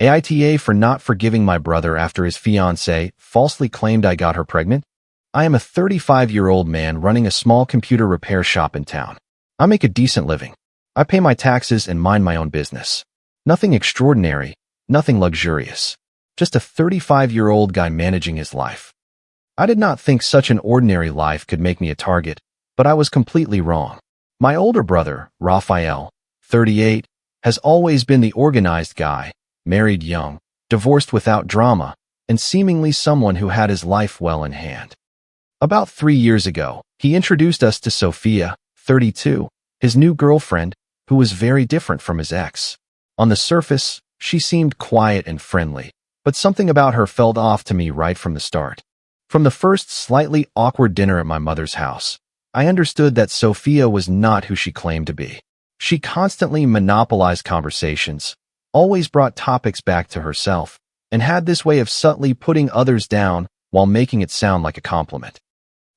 AITA for not forgiving my brother after his fiancée falsely claimed I got her pregnant? I am a 35-year-old man running a small computer repair shop in town. I make a decent living. I pay my taxes and mind my own business. Nothing extraordinary, nothing luxurious. Just a 35-year-old guy managing his life. I did not think such an ordinary life could make me a target, but I was completely wrong. My older brother, Raphael, 38, has always been the organized guy, married young, divorced without drama, and seemingly someone who had his life well in hand. About 3 years ago, he introduced us to Sophia, 32, his new girlfriend, who was very different from his ex. On the surface, she seemed quiet and friendly, but something about her felt off to me right from the start. From the first slightly awkward dinner at my mother's house, I understood that Sophia was not who she claimed to be. She constantly monopolized conversations, always brought topics back to herself, and had this way of subtly putting others down while making it sound like a compliment.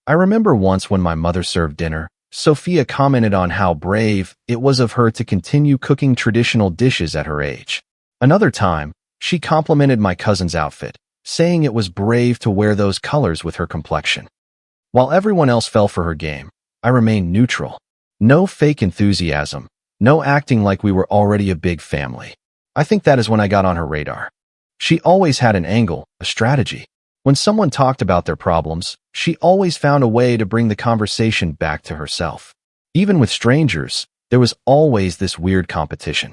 I remember once when my mother served dinner, Sophia commented on how brave it was of her to continue cooking traditional dishes at her age. Another time, she complimented my cousin's outfit, saying it was brave to wear those colors with her complexion. While everyone else fell for her game, I remained neutral. No fake enthusiasm, no acting like we were already a big family. I think that is when I got on her radar. She always had an angle, a strategy. When someone talked about their problems, she always found a way to bring the conversation back to herself. Even with strangers, there was always this weird competition.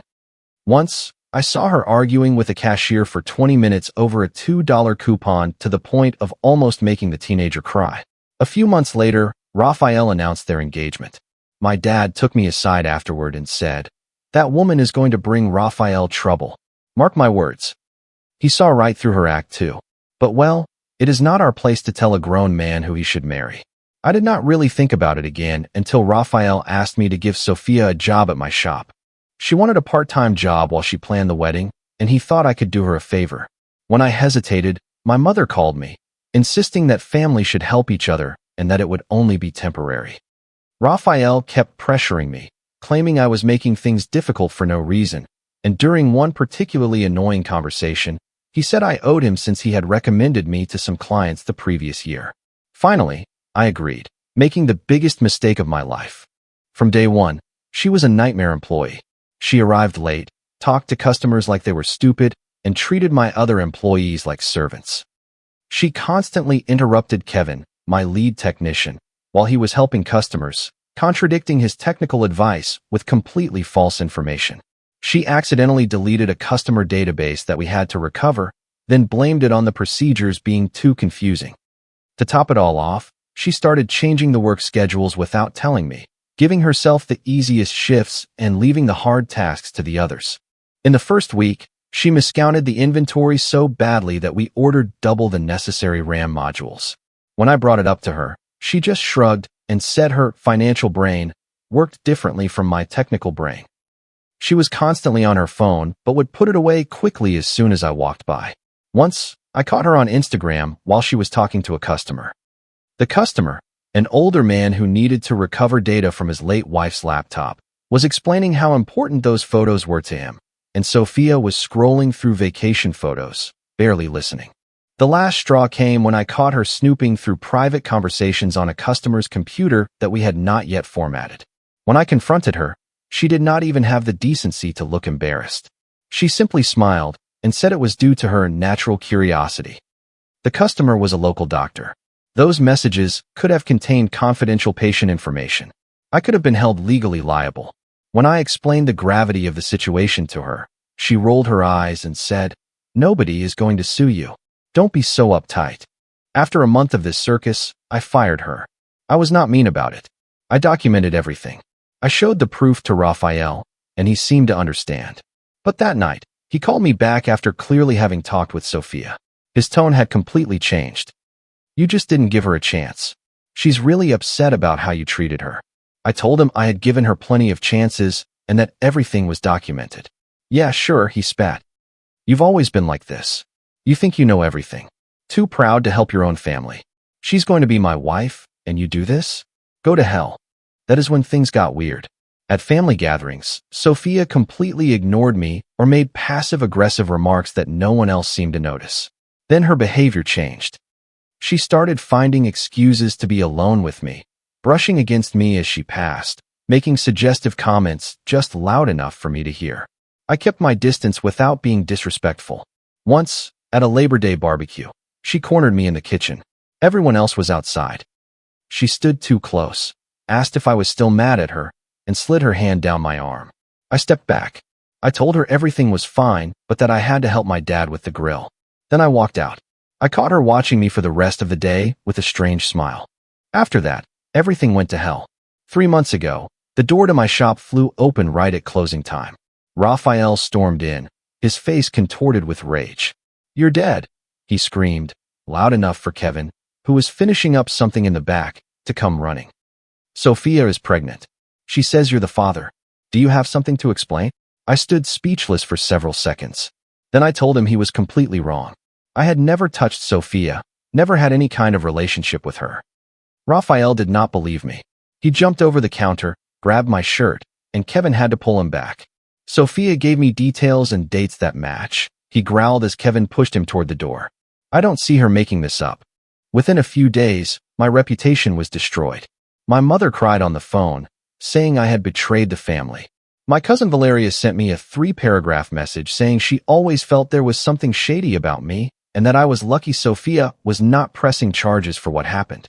Once, I saw her arguing with a cashier for 20 minutes over a $2 coupon to the point of almost making the teenager cry. A few months later, Raphael announced their engagement. My dad took me aside afterward and said, "That woman is going to bring Raphael trouble. Mark my words." He saw right through her act too. But well, it is not our place to tell a grown man who he should marry. I did not really think about it again until Raphael asked me to give Sophia a job at my shop. She wanted a part-time job while she planned the wedding, and he thought I could do her a favor. When I hesitated, my mother called me, insisting that families should help each other and that it would only be temporary. Raphael kept pressuring me, claiming I was making things difficult for no reason, and during one particularly annoying conversation, he said I owed him since he had recommended me to some clients the previous year. Finally, I agreed, making the biggest mistake of my life. From day one, she was a nightmare employee. She arrived late, talked to customers like they were stupid, and treated my other employees like servants. She constantly interrupted Kevin, my lead technician, while he was helping customers, contradicting his technical advice with completely false information. She accidentally deleted a customer database that we had to recover, then blamed it on the procedures being too confusing. To top it all off, she started changing the work schedules without telling me, giving herself the easiest shifts and leaving the hard tasks to the others. In the first week, she miscounted the inventory so badly that we ordered double the necessary RAM modules. When I brought it up to her, she just shrugged and said her financial brain worked differently from my technical brain. She was constantly on her phone, but would put it away quickly as soon as I walked by. Once, I caught her on Instagram while she was talking to a customer. The customer, an older man who needed to recover data from his late wife's laptop, was explaining how important those photos were to him, and Sophia was scrolling through vacation photos, barely listening. The last straw came when I caught her snooping through private conversations on a customer's computer that we had not yet formatted. When I confronted her, she did not even have the decency to look embarrassed. She simply smiled and said it was due to her natural curiosity. The customer was a local doctor. Those messages could have contained confidential patient information. I could have been held legally liable. When I explained the gravity of the situation to her, she rolled her eyes and said, "Nobody is going to sue you. Don't be so uptight." After a month of this circus, I fired her. I was not mean about it. I documented everything. I showed the proof to Raphael, and he seemed to understand. But that night, he called me back after clearly having talked with Sophia. His tone had completely changed. "You just didn't give her a chance. She's really upset about how you treated her." I told him I had given her plenty of chances and that everything was documented. "Yeah, sure," he spat. "You've always been like this. You think you know everything. Too proud to help your own family. She's going to be my wife, and you do this? Go to hell." That is when things got weird. At family gatherings, Sophia completely ignored me or made passive-aggressive remarks that no one else seemed to notice. Then her behavior changed. She started finding excuses to be alone with me, brushing against me as she passed, making suggestive comments just loud enough for me to hear. I kept my distance without being disrespectful. Once, at a Labor Day barbecue, she cornered me in the kitchen. Everyone else was outside. She stood too close, asked if I was still mad at her, and slid her hand down my arm. I stepped back. I told her everything was fine, but that I had to help my dad with the grill. Then I walked out. I caught her watching me for the rest of the day with a strange smile. After that, everything went to hell. 3 months ago, the door to my shop flew open right at closing time. Raphael stormed in, his face contorted with rage. "You're dead," he screamed, loud enough for Kevin, who was finishing up something in the back, to come running. "Sophia is pregnant. She says you're the father. Do you have something to explain?" I stood speechless for several seconds. Then I told him he was completely wrong. I had never touched Sophia, never had any kind of relationship with her. Raphael did not believe me. He jumped over the counter, grabbed my shirt, and Kevin had to pull him back. "Sophia gave me details and dates that match," he growled as Kevin pushed him toward the door. "I don't see her making this up." Within a few days, my reputation was destroyed. My mother cried on the phone, saying I had betrayed the family. My cousin Valeria sent me a 3-paragraph message saying she always felt there was something shady about me and that I was lucky Sophia was not pressing charges for what happened.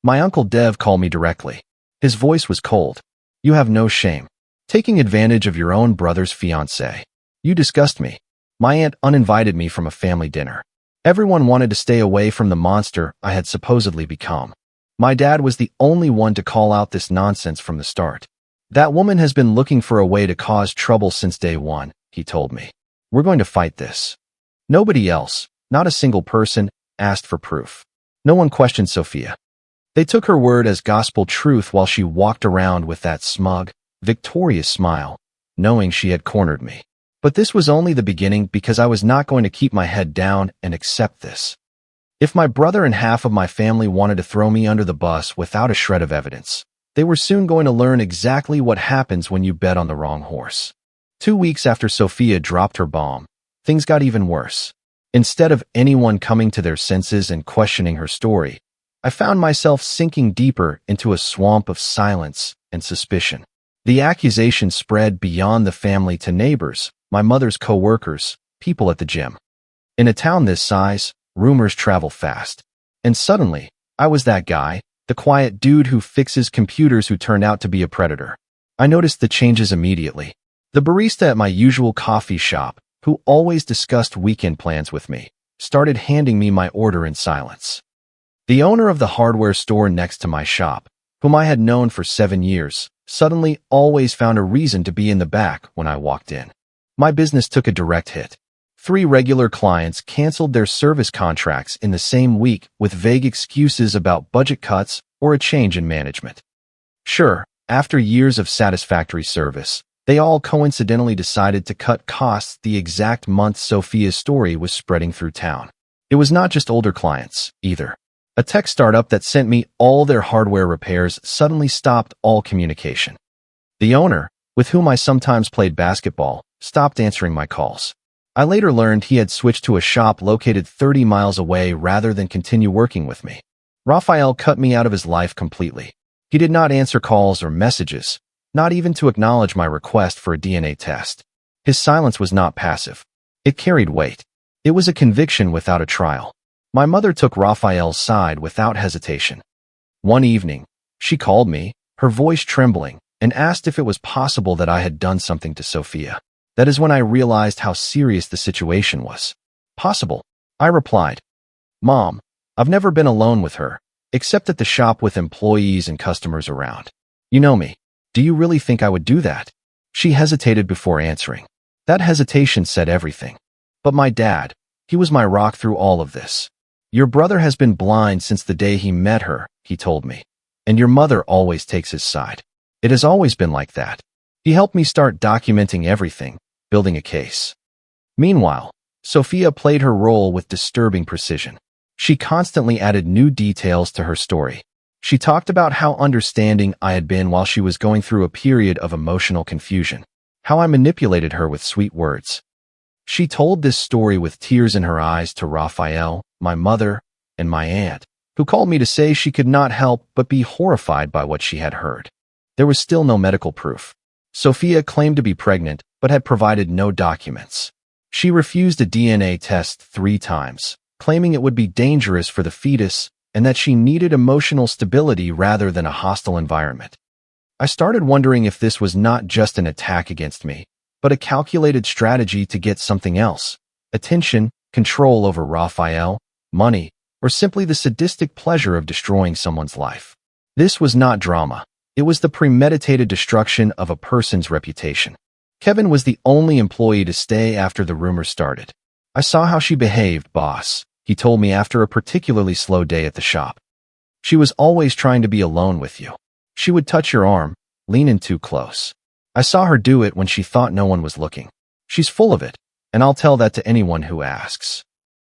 My uncle Dev called me directly. His voice was cold. "You have no shame. Taking advantage of your own brother's fiancée. You disgust me." My aunt uninvited me from a family dinner. Everyone wanted to stay away from the monster I had supposedly become. My dad was the only one to call out this nonsense from the start. "That woman has been looking for a way to cause trouble since day one," he told me. "We're going to fight this." Nobody else, not a single person, asked for proof. No one questioned Sophia. They took her word as gospel truth while she walked around with that smug, victorious smile, knowing she had cornered me. But this was only the beginning because I was not going to keep my head down and accept this. If my brother and half of my family wanted to throw me under the bus without a shred of evidence, they were soon going to learn exactly what happens when you bet on the wrong horse. 2 weeks after Sophia dropped her bomb, things got even worse. Instead of anyone coming to their senses and questioning her story, I found myself sinking deeper into a swamp of silence and suspicion. The accusation spread beyond the family to neighbors, my mother's co-workers, people at the gym. In a town this size, rumors travel fast. And suddenly, I was that guy, the quiet dude who fixes computers who turned out to be a predator. I noticed the changes immediately. The barista at my usual coffee shop, who always discussed weekend plans with me, started handing me my order in silence. The owner of the hardware store next to my shop, whom I had known for 7 years, suddenly always found a reason to be in the back when I walked in. My business took a direct hit. 3 regular clients canceled their service contracts in the same week with vague excuses about budget cuts or a change in management. Sure, after years of satisfactory service, they all coincidentally decided to cut costs the exact month Sophia's story was spreading through town. It was not just older clients, either. A tech startup that sent me all their hardware repairs suddenly stopped all communication. The owner, with whom I sometimes played basketball, stopped answering my calls. I later learned he had switched to a shop located 30 miles away rather than continue working with me. Raphael cut me out of his life completely. He did not answer calls or messages, not even to acknowledge my request for a DNA test. His silence was not passive. It carried weight. It was a conviction without a trial. My mother took Raphael's side without hesitation. One evening, she called me, her voice trembling, and asked if it was possible that I had done something to Sophia. That is when I realized how serious the situation was. Possible, I replied. Mom, I've never been alone with her, except at the shop with employees and customers around. You know me. Do you really think I would do that? She hesitated before answering. That hesitation said everything. But my dad, he was my rock through all of this. Your brother has been blind since the day he met her, he told me. And your mother always takes his side. It has always been like that. He helped me start documenting everything, building a case. Meanwhile, Sophia played her role with disturbing precision. She constantly added new details to her story. She talked about how understanding I had been while she was going through a period of emotional confusion, how I manipulated her with sweet words. She told this story with tears in her eyes to Raphael, my mother, and my aunt, who called me to say she could not help but be horrified by what she had heard. There was still no medical proof. Sophia claimed to be pregnant, but had provided no documents. She refused a DNA test 3 times, claiming it would be dangerous for the fetus and that she needed emotional stability rather than a hostile environment. I started wondering if this was not just an attack against me, but a calculated strategy to get something else: attention, control over Raphael, money, or simply the sadistic pleasure of destroying someone's life. This was not drama. It was the premeditated destruction of a person's reputation. Kevin was the only employee to stay after the rumors started. I saw how she behaved, boss, he told me after a particularly slow day at the shop. She was always trying to be alone with you. She would touch your arm, lean in too close. I saw her do it when she thought no one was looking. She's full of it, and I'll tell that to anyone who asks.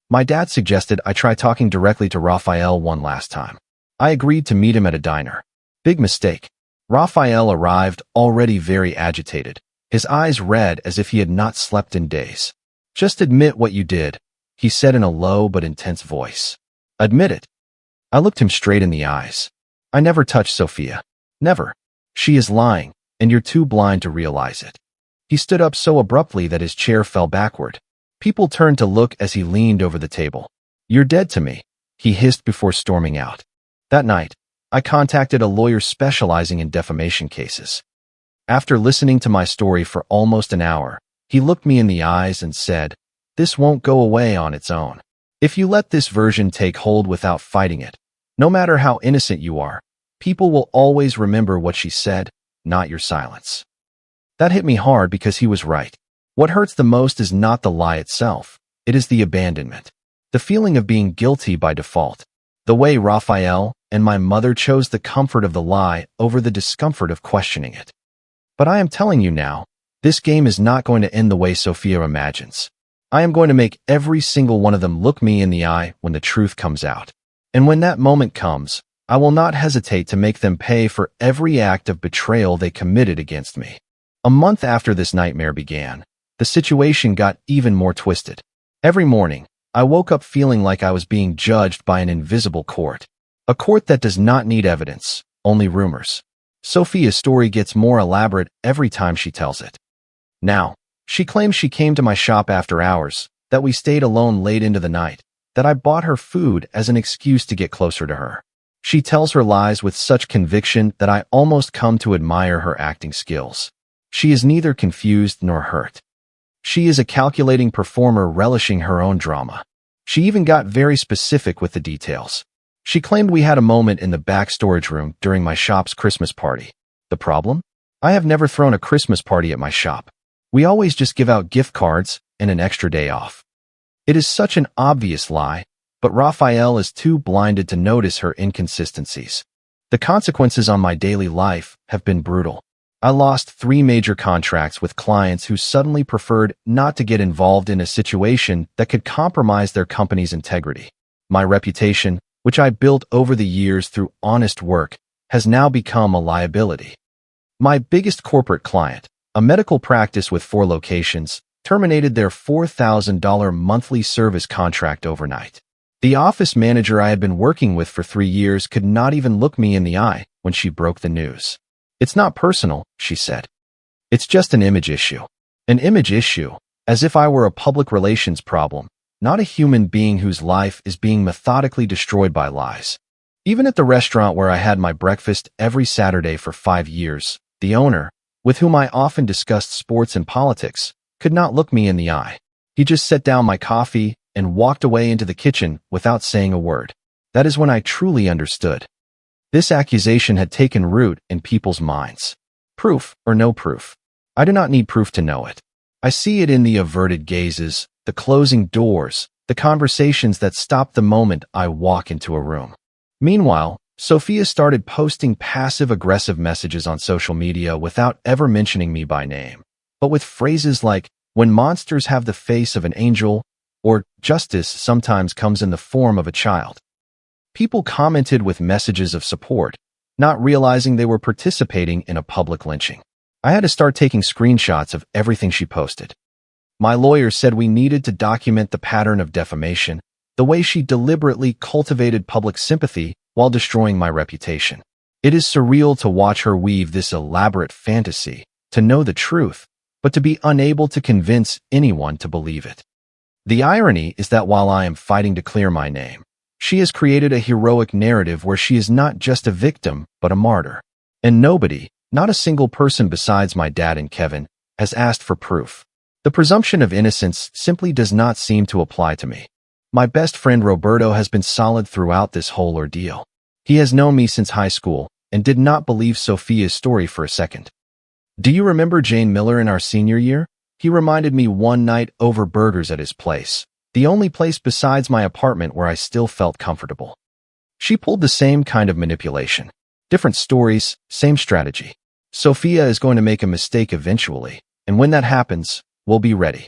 My dad suggested I try talking directly to Raphael one last time. I agreed to meet him at a diner. Big mistake. Raphael arrived already very agitated, his eyes red as if he had not slept in days. Just admit what you did, he said in a low but intense voice. Admit it. I looked him straight in the eyes. I never touched Sophia. Never. She is lying, and you're too blind to realize it. He stood up so abruptly that his chair fell backward. People turned to look as he leaned over the table. You're dead to me, he hissed before storming out. That night, I contacted a lawyer specializing in defamation cases. After listening to my story for almost an hour, he looked me in the eyes and said, "This won't go away on its own. If you let this version take hold without fighting it, no matter how innocent you are, people will always remember what she said, not your silence." That hit me hard because he was right. What hurts the most is not the lie itself. It is the abandonment. The feeling of being guilty by default. The way Raphael and my mother chose the comfort of the lie over the discomfort of questioning it. But I am telling you now, this game is not going to end the way Sophia imagines. I am going to make every single one of them look me in the eye when the truth comes out. And when that moment comes, I will not hesitate to make them pay for every act of betrayal they committed against me. A month after this nightmare began, the situation got even more twisted. Every morning, I woke up feeling like I was being judged by an invisible court. A court that does not need evidence, only rumors. Sophia's story gets more elaborate every time she tells it. Now, she claims she came to my shop after hours, that we stayed alone late into the night, that I bought her food as an excuse to get closer to her. She tells her lies with such conviction that I almost come to admire her acting skills. She is neither confused nor hurt. She is a calculating performer relishing her own drama. She even got very specific with the details. She claimed we had a moment in the back storage room during my shop's Christmas party. The problem? I have never thrown a Christmas party at my shop. We always just give out gift cards and an extra day off. It is such an obvious lie, but Raphael is too blinded to notice her inconsistencies. The consequences on my daily life have been brutal. I lost 3 major contracts with clients who suddenly preferred not to get involved in a situation that could compromise their company's integrity. My reputation, which I built over the years through honest work, has now become a liability. My biggest corporate client, a medical practice with 4 locations, terminated their $4,000 monthly service contract overnight. The office manager I had been working with for 3 years could not even look me in the eye when she broke the news. "It's not personal," she said. "It's just an image issue." An image issue, as if I were a public relations problem, not a human being whose life is being methodically destroyed by lies. Even at the restaurant where I had my breakfast every Saturday for 5 years, the owner, with whom I often discussed sports and politics, could not look me in the eye. He just set down my coffee and walked away into the kitchen without saying a word. That is when I truly understood. This accusation had taken root in people's minds. Proof or no proof. I do not need proof to know it. I see it in the averted gazes, the closing doors, the conversations that stop the moment I walk into a room. Meanwhile, Sophia started posting passive-aggressive messages on social media without ever mentioning me by name, but with phrases like, "When monsters have the face of an angel," or "Justice sometimes comes in the form of a child." People commented with messages of support, not realizing they were participating in a public lynching. I had to start taking screenshots of everything she posted. My lawyer said we needed to document the pattern of defamation, the way she deliberately cultivated public sympathy while destroying my reputation. It is surreal to watch her weave this elaborate fantasy, to know the truth, but to be unable to convince anyone to believe it. The irony is that while I am fighting to clear my name, she has created a heroic narrative where she is not just a victim, but a martyr. And nobody, not a single person besides my dad and Kevin, has asked for proof. The presumption of innocence simply does not seem to apply to me. My best friend Roberto has been solid throughout this whole ordeal. He has known me since high school and did not believe Sophia's story for a second. Do you remember Jane Miller in our senior year? He reminded me one night over burgers at his place, the only place besides my apartment where I still felt comfortable. She pulled the same kind of manipulation. Different stories, same strategy. Sophia is going to make a mistake eventually, and when that happens, we'll be ready.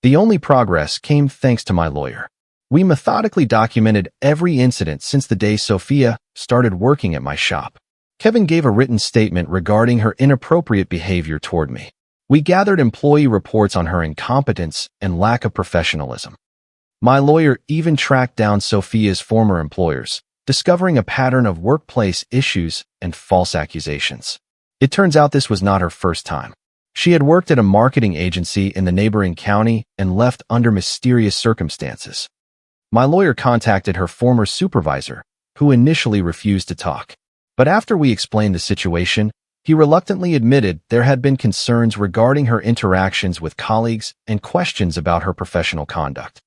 The only progress came thanks to my lawyer. We methodically documented every incident since the day Sophia started working at my shop. Kevin gave a written statement regarding her inappropriate behavior toward me. We gathered employee reports on her incompetence and lack of professionalism. My lawyer even tracked down Sophia's former employers, discovering a pattern of workplace issues and false accusations. It turns out this was not her first time. She had worked at a marketing agency in the neighboring county and left under mysterious circumstances. My lawyer contacted her former supervisor, who initially refused to talk. But after we explained the situation, he reluctantly admitted there had been concerns regarding her interactions with colleagues and questions about her professional conduct.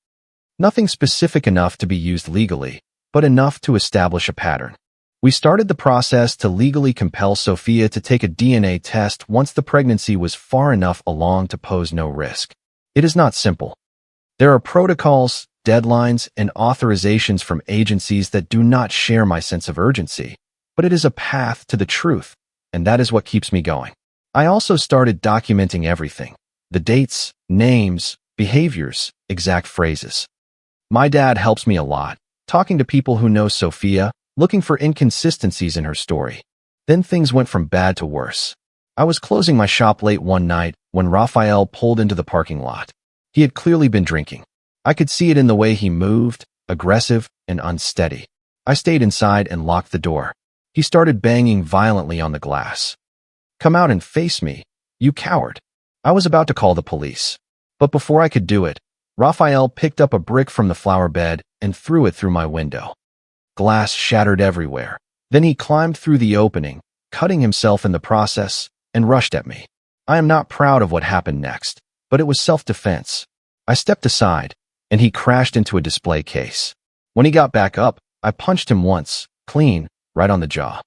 Nothing specific enough to be used legally, but enough to establish a pattern. We started the process to legally compel Sophia to take a DNA test once the pregnancy was far enough along to pose no risk. It is not simple. There are protocols, deadlines, and authorizations from agencies that do not share my sense of urgency, but it is a path to the truth, and that is what keeps me going. I also started documenting everything: the dates, names, behaviors, exact phrases. My dad helps me a lot, talking to people who know Sophia, looking for inconsistencies in her story. Then things went from bad to worse. I was closing my shop late one night when Raphael pulled into the parking lot. He had clearly been drinking. I could see it in the way he moved, aggressive and unsteady. I stayed inside and locked the door. He started banging violently on the glass. "Come out and face me, you coward." I was about to call the police. But before I could do it, Raphael picked up a brick from the flower bed and threw it through my window. Glass shattered everywhere. Then he climbed through the opening, cutting himself in the process, and rushed at me. I am not proud of what happened next, but it was self-defense. I stepped aside, and he crashed into a display case. When he got back up, I punched him once, clean, right on the jaw.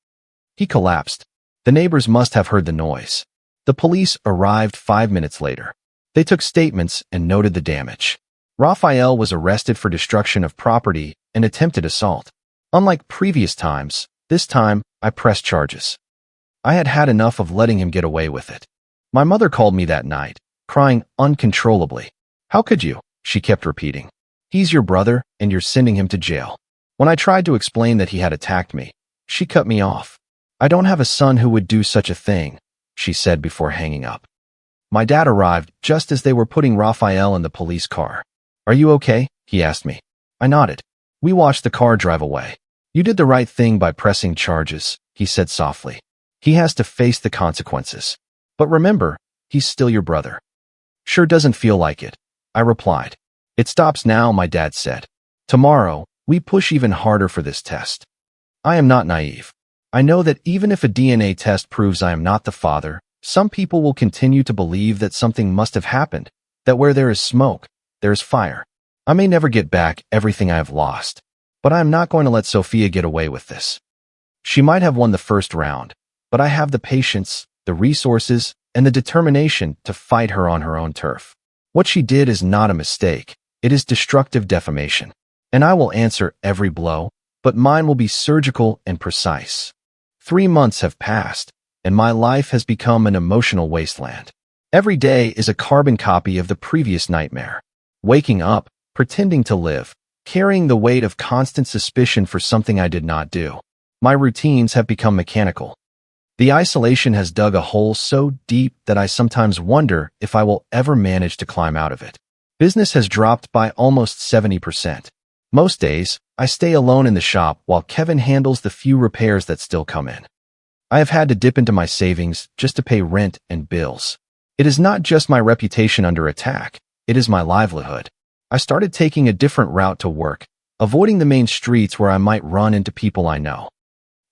He collapsed. The neighbors must have heard the noise. The police arrived 5 minutes later. They took statements and noted the damage. Raphael was arrested for destruction of property and attempted assault. Unlike previous times, this time I pressed charges. I had had enough of letting him get away with it. My mother called me that night, crying uncontrollably. "How could you?" she kept repeating. "He's your brother, and you're sending him to jail." When I tried to explain that he had attacked me, she cut me off. "I don't have a son who would do such a thing," she said before hanging up. My dad arrived just as they were putting Raphael in the police car. "Are you okay?" he asked me. I nodded. We watched the car drive away. "You did the right thing by pressing charges," he said softly. "He has to face the consequences. But remember, he's still your brother." "Sure doesn't feel like it," I replied. "It stops now," my dad said. "Tomorrow, we push even harder for this test." I am not naive. I know that even if a DNA test proves I am not the father, some people will continue to believe that something must have happened, that where there is smoke, there is fire. I may never get back everything I have lost, but I am not going to let Sophia get away with this. She might have won the first round, but I have the patience, the resources, and the determination to fight her on her own turf. What she did is not a mistake. It is destructive defamation. And I will answer every blow, but mine will be surgical and precise. 3 months have passed, and my life has become an emotional wasteland. Every day is a carbon copy of the previous nightmare. Waking up, pretending to live, carrying the weight of constant suspicion for something I did not do. My routines have become mechanical. The isolation has dug a hole so deep that I sometimes wonder if I will ever manage to climb out of it. Business has dropped by almost 70%. Most days, I stay alone in the shop while Kevin handles the few repairs that still come in. I have had to dip into my savings just to pay rent and bills. It is not just my reputation under attack, it is my livelihood. I started taking a different route to work, avoiding the main streets where I might run into people I know.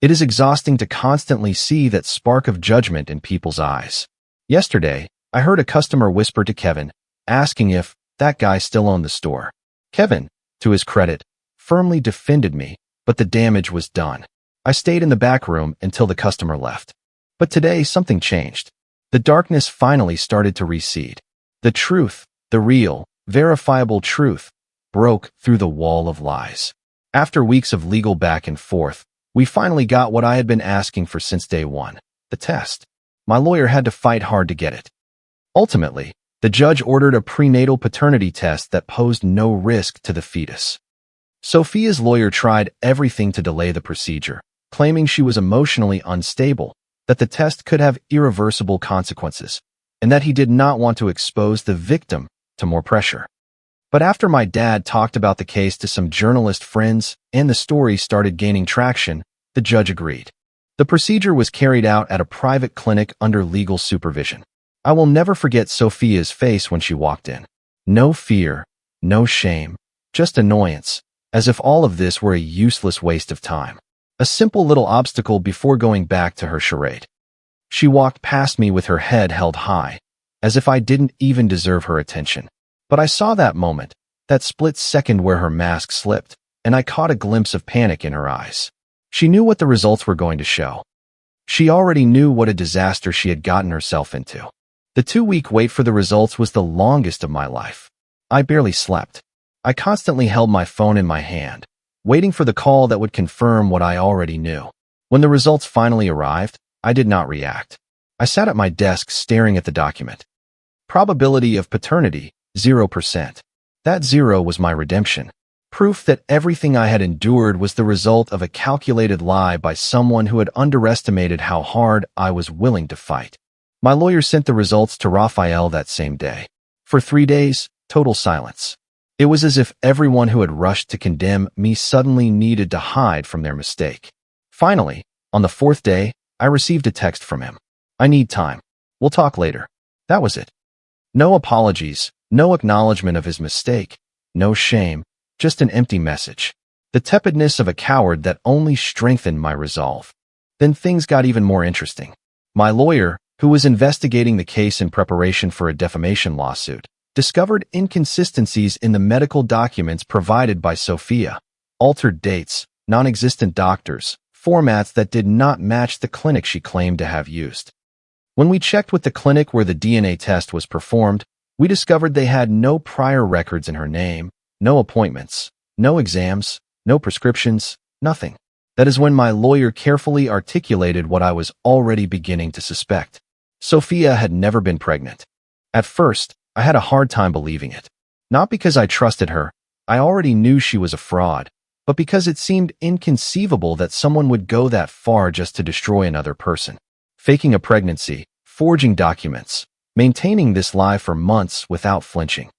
It is exhausting to constantly see that spark of judgment in people's eyes. Yesterday, I heard a customer whisper to Kevin, asking if that guy still owned the store. Kevin, to his credit, firmly defended me, but the damage was done. I stayed in the back room until the customer left. But today, something changed. The darkness finally started to recede. The truth, the real, verifiable truth, broke through the wall of lies. After weeks of legal back and forth, we finally got what I had been asking for since day one, the test. My lawyer had to fight hard to get it. Ultimately, the judge ordered a prenatal paternity test that posed no risk to the fetus. Sophia's lawyer tried everything to delay the procedure, claiming she was emotionally unstable, that the test could have irreversible consequences, and that he did not want to expose the victim to more pressure. But after my dad talked about the case to some journalist friends and the story started gaining traction, the judge agreed. The procedure was carried out at a private clinic under legal supervision. I will never forget Sophia's face when she walked in. No fear, no shame, just annoyance, as if all of this were a useless waste of time. A simple little obstacle before going back to her charade. She walked past me with her head held high, as if I didn't even deserve her attention. But I saw that moment, that split second where her mask slipped, and I caught a glimpse of panic in her eyes. She knew what the results were going to show. She already knew what a disaster she had gotten herself into. The 2-week wait for the results was the longest of my life. I barely slept. I constantly held my phone in my hand, waiting for the call that would confirm what I already knew. When the results finally arrived, I did not react. I sat at my desk staring at the document. Probability of paternity, 0%. That 0 was my redemption. Proof that everything I had endured was the result of a calculated lie by someone who had underestimated how hard I was willing to fight. My lawyer sent the results to Raphael that same day. For 3 days, total silence. It was as if everyone who had rushed to condemn me suddenly needed to hide from their mistake. Finally, on the 4th day, I received a text from him. I need time. We'll talk later. That was it. No apologies, no acknowledgement of his mistake, no shame, just an empty message. The tepidness of a coward that only strengthened my resolve. Then things got even more interesting. My lawyer, who was investigating the case in preparation for a defamation lawsuit, discovered inconsistencies in the medical documents provided by Sophia, altered dates, non-existent doctors, formats that did not match the clinic she claimed to have used. When we checked with the clinic where the DNA test was performed, we discovered they had no prior records in her name, no appointments, no exams, no prescriptions, nothing. That is when my lawyer carefully articulated what I was already beginning to suspect. Sophia had never been pregnant. At first, I had a hard time believing it. Not because I trusted her, I already knew she was a fraud, but because it seemed inconceivable that someone would go that far just to destroy another person. Faking a pregnancy, forging documents, maintaining this lie for months without flinching.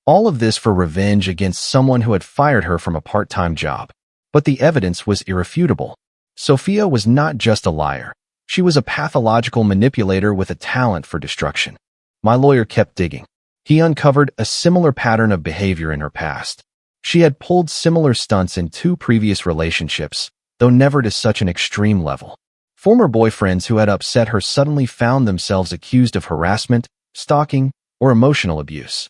All of this for revenge against someone who had fired her from a part-time job. But the evidence was irrefutable. Sophia was not just a liar. She was a pathological manipulator with a talent for destruction. My lawyer kept digging. He uncovered a similar pattern of behavior in her past. She had pulled similar stunts in 2 previous relationships, though never to such an extreme level. Former boyfriends who had upset her suddenly found themselves accused of harassment, stalking, or emotional abuse.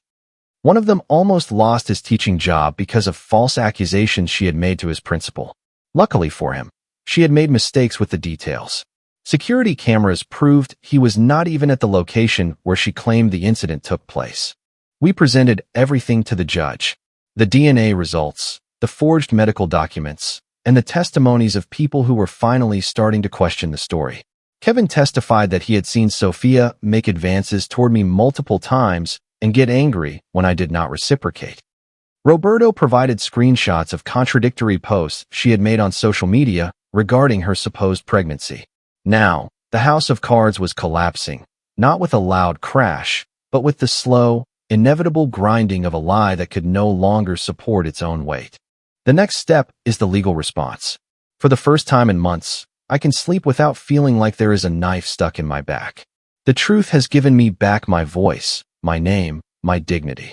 One of them almost lost his teaching job because of false accusations she had made to his principal. Luckily for him, she had made mistakes with the details. Security cameras proved he was not even at the location where she claimed the incident took place. We presented everything to the judge. The DNA results, the forged medical documents, and the testimonies of people who were finally starting to question the story. Kevin testified that he had seen Sophia make advances toward me multiple times and get angry when I did not reciprocate. Roberto provided screenshots of contradictory posts she had made on social media regarding her supposed pregnancy. Now, the house of cards was collapsing, not with a loud crash, but with the slow, inevitable grinding of a lie that could no longer support its own weight. The next step is the legal response. For the first time in months, I can sleep without feeling like there is a knife stuck in my back. The truth has given me back my voice, my name, my dignity.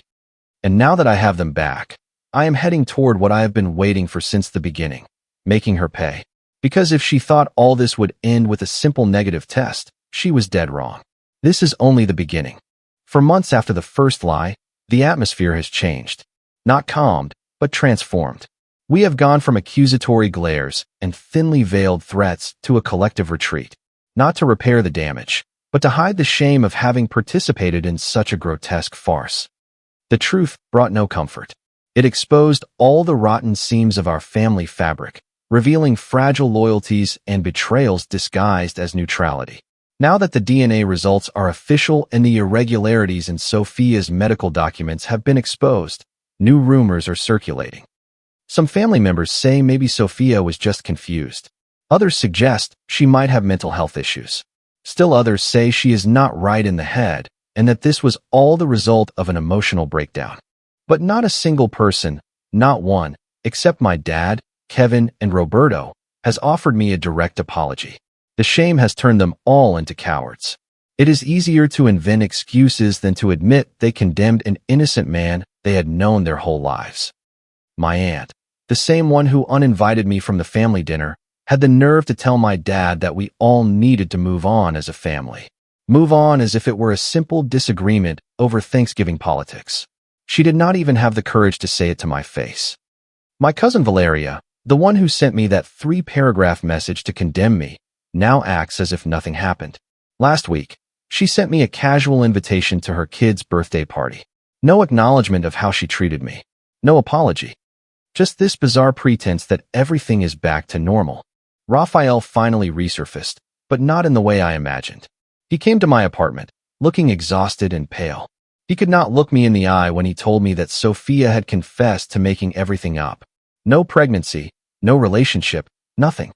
And now that I have them back, I am heading toward what I have been waiting for since the beginning, making her pay. Because if she thought all this would end with a simple negative test, she was dead wrong. This is only the beginning. For months after the first lie, the atmosphere has changed. Not calmed, but transformed. We have gone from accusatory glares and thinly veiled threats to a collective retreat, not to repair the damage, but to hide the shame of having participated in such a grotesque farce. The truth brought no comfort. It exposed all the rotten seams of our family fabric, revealing fragile loyalties and betrayals disguised as neutrality. Now that the DNA results are official and the irregularities in Sophia's medical documents have been exposed, new rumors are circulating. Some family members say maybe Sophia was just confused. Others suggest she might have mental health issues. Still others say she is not right in the head and that this was all the result of an emotional breakdown. But not a single person, not one, except my dad, Kevin, and Roberto, has offered me a direct apology. The shame has turned them all into cowards. It is easier to invent excuses than to admit they condemned an innocent man they had known their whole lives. My aunt, the same one who uninvited me from the family dinner, had the nerve to tell my dad that we all needed to move on as a family. Move on as if it were a simple disagreement over Thanksgiving politics. She did not even have the courage to say it to my face. My cousin Valeria, the one who sent me that 3-paragraph message to condemn me, now acts as if nothing happened. Last week, she sent me a casual invitation to her kid's birthday party. No acknowledgement of how she treated me. No apology. Just this bizarre pretense that everything is back to normal. Raphael finally resurfaced, but not in the way I imagined. He came to my apartment, looking exhausted and pale. He could not look me in the eye when he told me that Sophia had confessed to making everything up. No pregnancy, no relationship, nothing.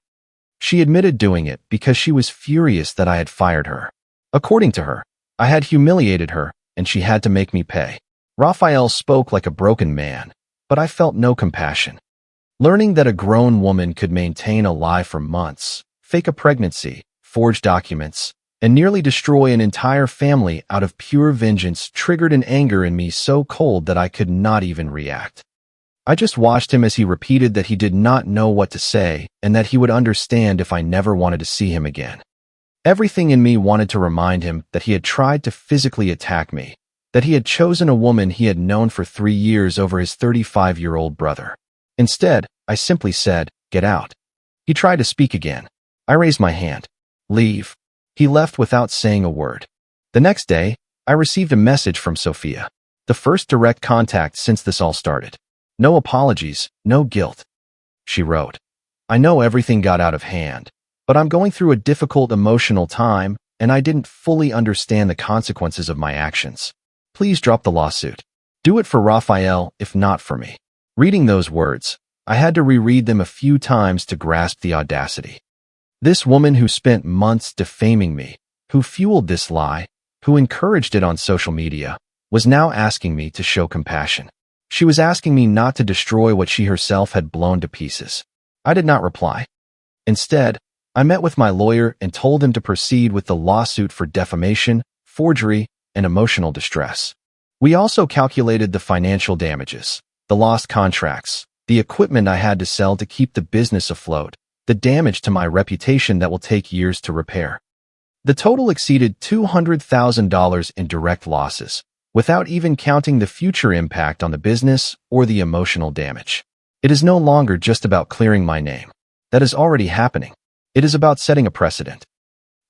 She admitted doing it because she was furious that I had fired her. According to her, I had humiliated her and she had to make me pay. Raphael spoke like a broken man, but I felt no compassion. Learning that a grown woman could maintain a lie for months, fake a pregnancy, forge documents, and nearly destroy an entire family out of pure vengeance triggered an anger in me so cold that I could not even react. I just watched him as he repeated that he did not know what to say and that he would understand if I never wanted to see him again. Everything in me wanted to remind him that he had tried to physically attack me, that he had chosen a woman he had known for 3 years over his 35-year-old brother. Instead, I simply said, "Get out." He tried to speak again. I raised my hand. "Leave." He left without saying a word. The next day, I received a message from Sophia. The first direct contact since this all started. No apologies, no guilt. She wrote, "I know everything got out of hand, but I'm going through a difficult emotional time and I didn't fully understand the consequences of my actions. Please drop the lawsuit. Do it for Raphael, if not for me." Reading those words, I had to reread them a few times to grasp the audacity. This woman who spent months defaming me, who fueled this lie, who encouraged it on social media, was now asking me to show compassion. She was asking me not to destroy what she herself had blown to pieces. I did not reply. Instead, I met with my lawyer and told him to proceed with the lawsuit for defamation, forgery, and emotional distress. We also calculated the financial damages, the lost contracts, the equipment I had to sell to keep the business afloat, the damage to my reputation that will take years to repair. The total exceeded $200,000 in direct losses, without even counting the future impact on the business or the emotional damage. It is no longer just about clearing my name. That is already happening. It is about setting a precedent.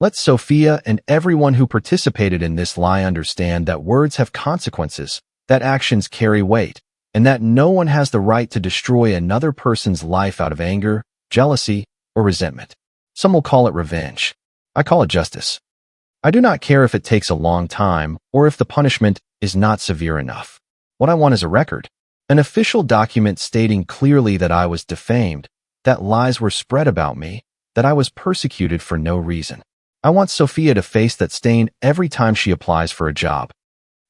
Let Sophia and everyone who participated in this lie understand that words have consequences, that actions carry weight, and that no one has the right to destroy another person's life out of anger, jealousy, or resentment. Some will call it revenge. I call it justice. I do not care if it takes a long time or if the punishment is not severe enough. What I want is a record. An official document stating clearly that I was defamed, that lies were spread about me, that I was persecuted for no reason. I want Sophia to face that stain every time she applies for a job.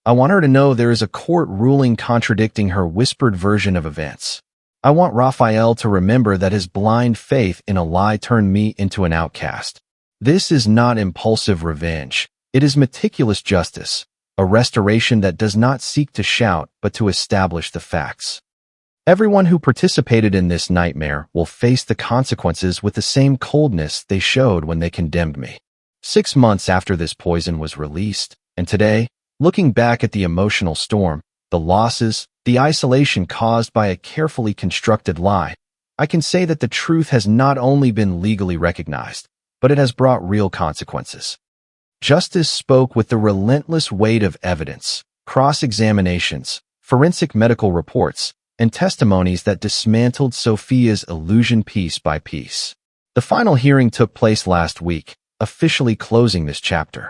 I want her to know there is a court ruling contradicting her whispered version of events. I want Raphael to remember that his blind faith in a lie turned me into an outcast. This is not impulsive revenge. It is meticulous justice, a restoration that does not seek to shout but to establish the facts. Everyone who participated in this nightmare will face the consequences with the same coldness they showed when they condemned me. 6 months after this poison was released, and today, looking back at the emotional storm, the losses, the isolation caused by a carefully constructed lie, I can say that the truth has not only been legally recognized, but it has brought real consequences. Justice spoke with the relentless weight of evidence, cross-examinations, forensic medical reports, and testimonies that dismantled Sophia's illusion piece by piece. The final hearing took place last week, officially closing this chapter.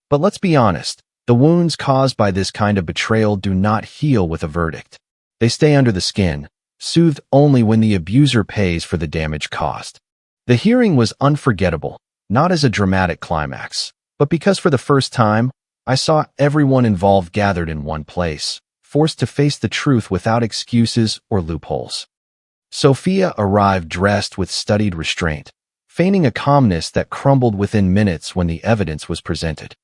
But let's be honest, the wounds caused by this kind of betrayal do not heal with a verdict. They stay under the skin, soothed only when the abuser pays for the damage caused. The hearing was unforgettable, not as a dramatic climax, but because for the first time, I saw everyone involved gathered in one place, forced to face the truth without excuses or loopholes. Sophia arrived dressed with studied restraint, feigning a calmness that crumbled within minutes when the evidence was presented.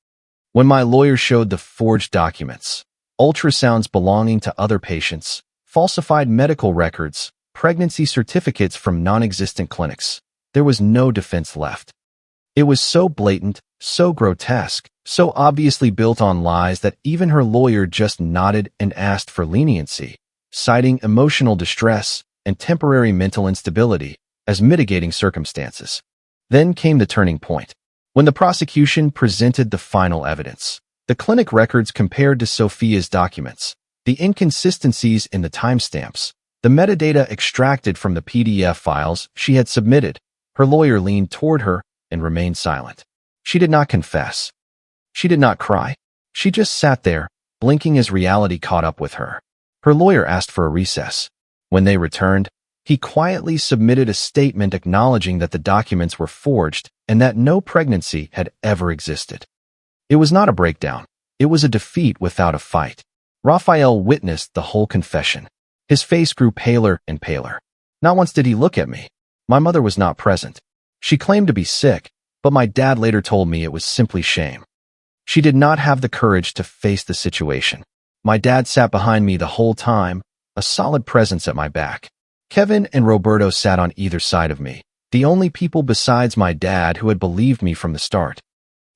When my lawyer showed the forged documents, ultrasounds belonging to other patients, falsified medical records, pregnancy certificates from non-existent clinics, there was no defense left. It was so blatant, so grotesque, so obviously built on lies that even her lawyer just nodded and asked for leniency, citing emotional distress and temporary mental instability as mitigating circumstances. Then came the turning point. When the prosecution presented the final evidence, the clinic records compared to Sophia's documents, the inconsistencies in the timestamps, the metadata extracted from the PDF files she had submitted, her lawyer leaned toward her and remained silent. She did not confess. She did not cry. She just sat there, blinking as reality caught up with her. Her lawyer asked for a recess. When they returned, he quietly submitted a statement acknowledging that the documents were forged and that no pregnancy had ever existed. It was not a breakdown. It was a defeat without a fight. Raphael witnessed the whole confession. His face grew paler and paler. Not once did he look at me. My mother was not present. She claimed to be sick, but my dad later told me it was simply shame. She did not have the courage to face the situation. My dad sat behind me the whole time, a solid presence at my back. Kevin and Roberto sat on either side of me, the only people besides my dad who had believed me from the start.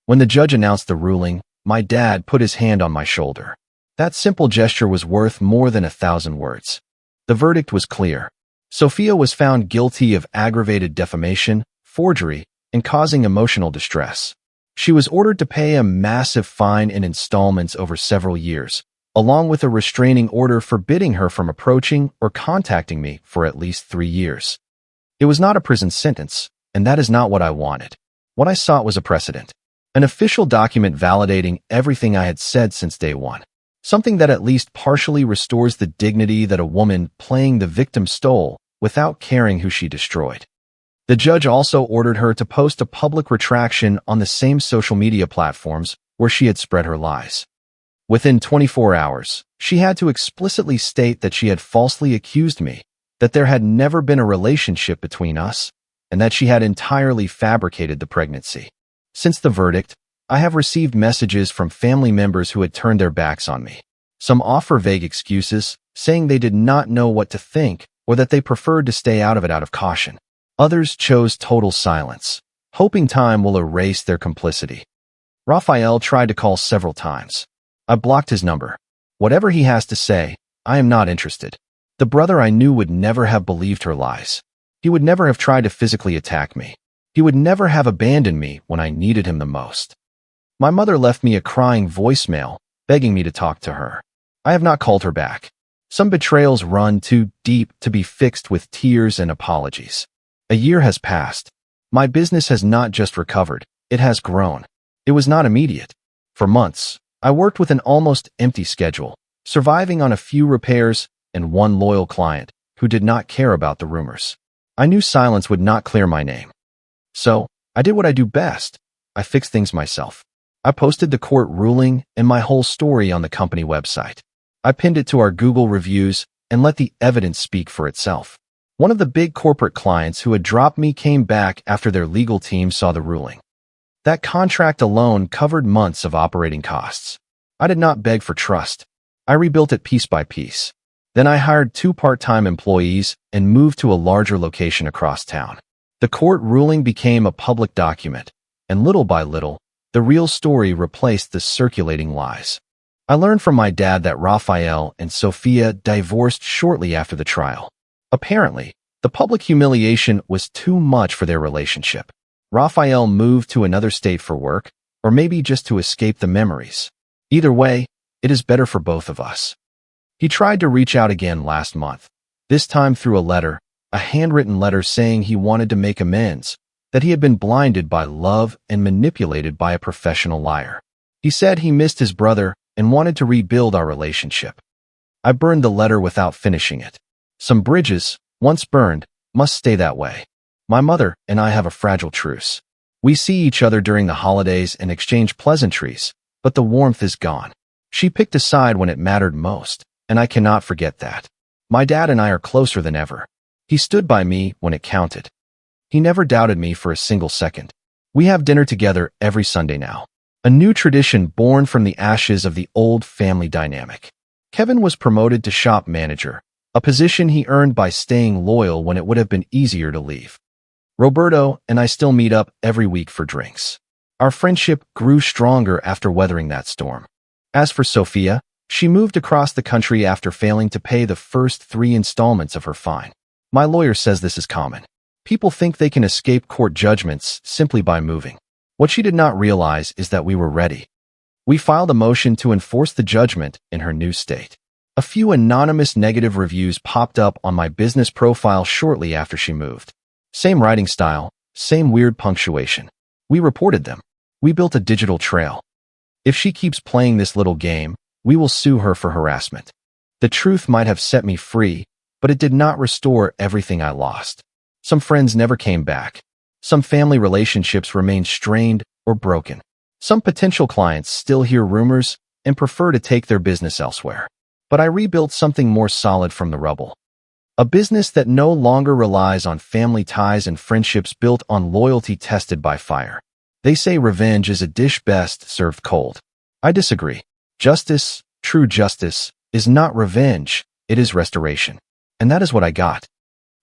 When the judge announced the ruling, my dad put his hand on my shoulder. That simple gesture was worth more than 1,000 words. The verdict was clear. Sophia was found guilty of aggravated defamation, forgery, and causing emotional distress. She was ordered to pay a massive fine in installments over several years, along with a restraining order forbidding her from approaching or contacting me for at least 3 years. It was not a prison sentence, and that is not what I wanted. What I sought was a precedent, an official document validating everything I had said since day one, something that at least partially restores the dignity that a woman playing the victim stole without caring who she destroyed. The judge also ordered her to post a public retraction on the same social media platforms where she had spread her lies. Within 24 hours, she had to explicitly state that she had falsely accused me, that there had never been a relationship between us, and that she had entirely fabricated the pregnancy. Since the verdict, I have received messages from family members who had turned their backs on me. Some offer vague excuses, saying they did not know what to think or that they preferred to stay out of it out of caution. Others chose total silence, hoping time will erase their complicity. Raphael tried to call several times. I blocked his number. Whatever he has to say, I am not interested. The brother I knew would never have believed her lies. He would never have tried to physically attack me. He would never have abandoned me when I needed him the most. My mother left me a crying voicemail, begging me to talk to her. I have not called her back. Some betrayals run too deep to be fixed with tears and apologies. A year has passed. My business has not just recovered, it has grown. It was not immediate. For months, I worked with an almost empty schedule, surviving on a few repairs, and one loyal client who did not care about the rumors. I knew silence would not clear my name. So, I did what I do best. I fixed things myself. I posted the court ruling and my whole story on the company website. I pinned it to our Google reviews and let the evidence speak for itself. One of the big corporate clients who had dropped me came back after their legal team saw the ruling. That contract alone covered months of operating costs. I did not beg for trust. I rebuilt it piece by piece. Then I hired 2 part-time employees and moved to a larger location across town. The court ruling became a public document, and little by little, the real story replaced the circulating lies. I learned from my dad that Raphael and Sophia divorced shortly after the trial. Apparently, the public humiliation was too much for their relationship. Raphael moved to another state for work, or maybe just to escape the memories. Either way, it is better for both of us. He tried to reach out again last month, this time through a letter, a handwritten letter saying he wanted to make amends, that he had been blinded by love and manipulated by a professional liar. He said he missed his brother and wanted to rebuild our relationship. I burned the letter without finishing it. Some bridges, once burned, must stay that way. My mother and I have a fragile truce. We see each other during the holidays and exchange pleasantries, but the warmth is gone. She picked a side when it mattered most, and I cannot forget that. My dad and I are closer than ever. He stood by me when it counted. He never doubted me for a single second. We have dinner together every Sunday now. A new tradition born from the ashes of the old family dynamic. Kevin was promoted to shop manager, a position he earned by staying loyal when it would have been easier to leave. Roberto and I still meet up every week for drinks. Our friendship grew stronger after weathering that storm. As for Sophia, she moved across the country after failing to pay the first 3 installments of her fine. My lawyer says this is common. People think they can escape court judgments simply by moving. What she did not realize is that we were ready. We filed a motion to enforce the judgment in her new state. A few anonymous negative reviews popped up on my business profile shortly after she moved. Same writing style, same weird punctuation. We reported them. We built a digital trail. If she keeps playing this little game, we will sue her for harassment. The truth might have set me free, but it did not restore everything I lost. Some friends never came back. Some family relationships remained strained or broken. Some potential clients still hear rumors and prefer to take their business elsewhere. But I rebuilt something more solid from the rubble. A business that no longer relies on family ties and friendships built on loyalty tested by fire. They say revenge is a dish best served cold. I disagree. Justice, true justice, is not revenge, it is restoration. And that is what I got.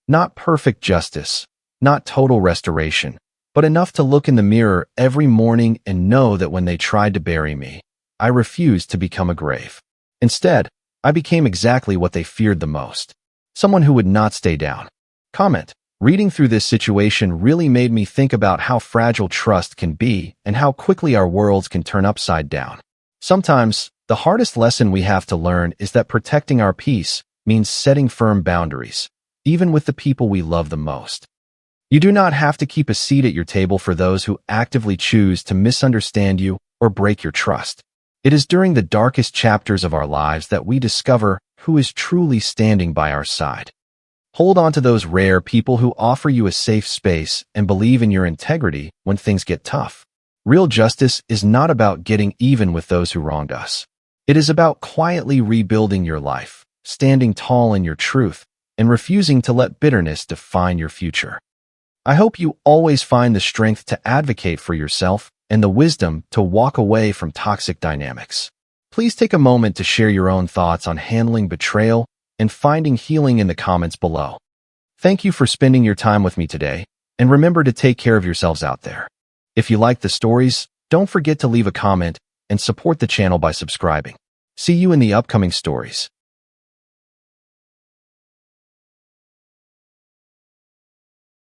Not perfect justice, not total restoration, but enough to look in the mirror every morning and know that when they tried to bury me, I refused to become a grave. Instead, I became exactly what they feared the most. Someone who would not stay down. Comment. Reading through this situation really made me think about how fragile trust can be and how quickly our worlds can turn upside down. Sometimes, the hardest lesson we have to learn is that protecting our peace means setting firm boundaries, even with the people we love the most. You do not have to keep a seat at your table for those who actively choose to misunderstand you or break your trust. It is during the darkest chapters of our lives that we discover who is truly standing by our side. Hold on to those rare people who offer you a safe space and believe in your integrity when things get tough. Real justice is not about getting even with those who wronged us. It is about quietly rebuilding your life, standing tall in your truth, and refusing to let bitterness define your future. I hope you always find the strength to advocate for yourself and the wisdom to walk away from toxic dynamics. Please take a moment to share your own thoughts on handling betrayal and finding healing in the comments below. Thank you for spending your time with me today, and remember to take care of yourselves out there. If you like the stories, don't forget to leave a comment and support the channel by subscribing. See you in the upcoming stories.